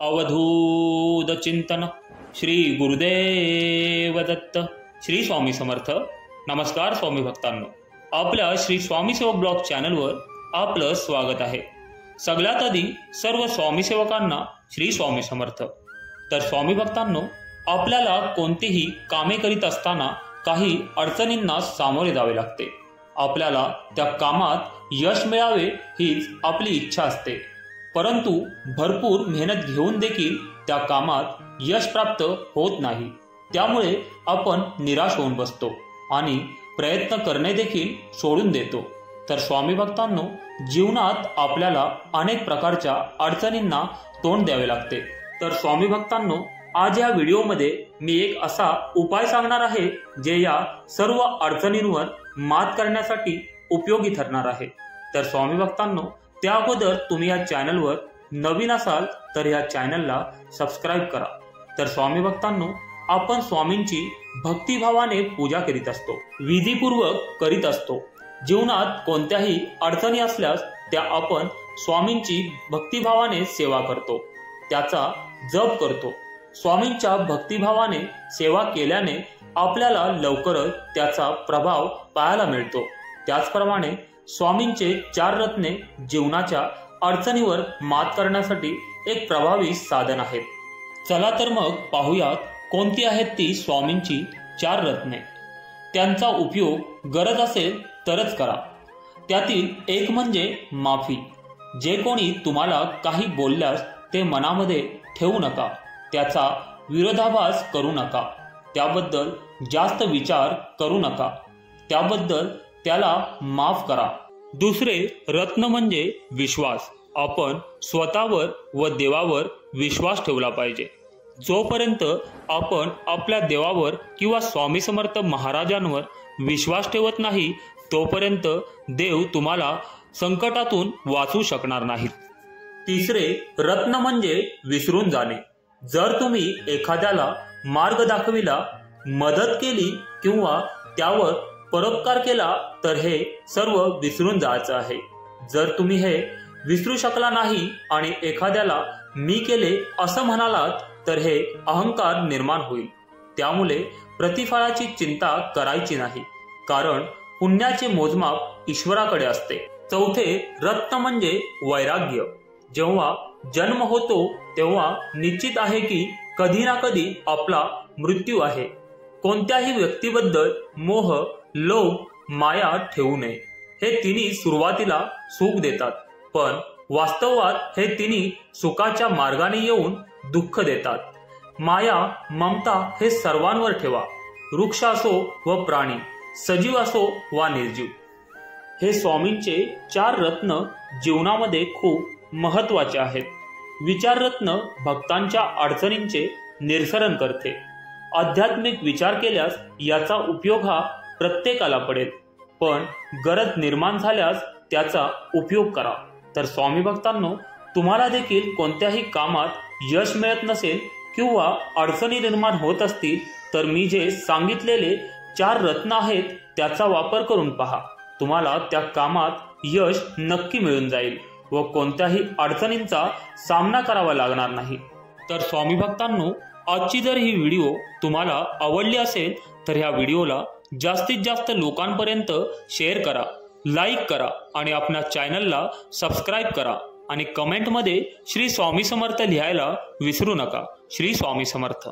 अवधूत चिंतन श्री गुरुदेव दत्त। श्री स्वामी समर्थ। नमस्कार स्वामी भक्तांनो, आपल्या श्री स्वामी सेवक ब्लॉग चॅनलवर आपलं स्वागत आहे। सगळ्यात आधी सर्व स्वामी सेवकांना श्री स्वामी समर्थ। तर स्वामी भक्तांनो, आपल्याला कोणतीही कामे करीत असताना काही अडचणींना सामोरे जावे लागते। आपल्याला त्या कामात यश मिळावे हीच आपली इच्छा असते, परंतु भरपूर मेहनत घेऊन देखील त्या कामात यश प्राप्त होत नाही। त्यामुळे आपण निराश होऊन बसतो आणि प्रयत्न करणे देखील सोडून देतो। तर स्वामी भक्तांनो, जीवनात आपल्याला अनेक प्रकारच्या अडचणींना तोंड द्यावे लागते। तर स्वामी भक्तांनो, आज या व्हिडिओमध्ये मी एक असा उपाय सांगणार आहे जे या सर्व अडचणींवर मात करण्यासाठी उपयोगी ठरणार आहे। तर स्वामी भक्तांनो, त्या अगोदर तुम्ही या चॅनलवर नवीन असाल तर या चॅनलला सबस्क्राईब करा। तर स्वामी भक्तांनो, आपण स्वामींची भक्तिभावाने पूजा करीत असतो, विधीपूर्वक करीत असतो। जीवनात कोणत्याही अडचणी असल्यास त्या आपण स्वामींची भक्तिभावाने सेवा करतो, त्याचा जप करतो। स्वामींच्या भक्तिभावाने सेवा केल्याने आपल्याला लवकरच त्याचा प्रभाव पाहायला मिळतो। त्याचप्रमाणे स्वामींचे 4 रत्ने जीवनाच्या अडचणीवर मात करण्यासाठी एक प्रभावी साधन आहेत। चला तर मग पाहूयात कोणती आहेत ती स्वामींची 4 रत्ने। त्यांचा उपयोग गरज असेल तरच करा। त्यातील एक म्हणजे माफी। जे कोणी तुम्हाला काही बोलल्यास ते मनामध्ये ठेवू नका, त्याचा विरोधाभास करू नका, त्याबद्दल जास्त विचार करू नका, त्याबद्दल त्याला माफ करा। दुसरे रत्न म्हणजे विश्वास। आपण स्वतःवर व देवावर विश्वास ठेवला पाहिजे। जोपर्यंत आपण आपल्या देवावर किंवा स्वामी समर्थ महाराजांवर विश्वास ठेवत नाही तोपर्यंत देव तुम्हाला संकटातून वाचू शकणार नाहीत। तिसरे रत्न म्हणजे विसरून जाणे। जर तुम्ही एखाद्याला मार्ग दाखविला, मदत केली किंवा त्यावर परोपकार केला तर हे सर्व विसरून जायचं आहे। जर तुम्ही हे विसरू शकला नाही आणि एखाद्याला मी केले असं म्हणालात तर हे अहंकार निर्माण होईल। त्यामुळे प्रतिफळाची चिंता करायची नाही, कारण पुण्याचे मोजमाप ईश्वराकडे असते। चौथे रत्न म्हणजे वैराग्य। जेव्हा जन्म होतो तेव्हा निश्चित आहे की कधी ना कधी आपला मृत्यू आहे। कोणत्याही व्यक्तीबद्दल मोह, लोभ, माया ठेवू नये। हे तिन्ही सुरुवातीला सुख देतात, पण वास्तवात हे तिन्ही सुखाच्या मार्गाने येऊन दुःख देतात। माया, ममता हे सर्वांवर ठेवा, वृक्ष असो व प्राणी, सजीव असो वा निर्जीव। हे स्वामींचे 4 रत्न जीवनामध्ये खूप महत्वाचे आहेत। विचार रत्न भक्तांच्या अडचणींचे निरसन करते। आध्यात्मिक विचार केल्यास याचा उपयोग हा प्रत्येकाला पडेल, पण गरज निर्माण झाल्यास त्याचा उपयोग करा। तर स्वामी भक्तांनो, तुम्हाला देखील कोणत्याही कामात यश मिळत नसेल किंवा अडचणी निर्माण होत असतील तर मी जे सांगितलेले 4 रत्न आहेत त्याचा वापर करून पहा। तुम्हाला त्या कामात यश नक्की मिळून जाईल व कोणत्याही अडचणींचा सामना करावा लागणार नाही। तर स्वामी भक्तांनो, आजची जर ही व्हिडिओ तुम्हाला आवडली असेल तर ह्या व्हिडिओला जास्तीत जास्त लोकांपर्यंत शेअर करा, लाईक करा आणि आपल्या चॅनलला सबस्क्राईब करा आणि कमेंटमध्ये श्री स्वामी समर्थ लिहायला विसरू नका। श्री स्वामी समर्थ।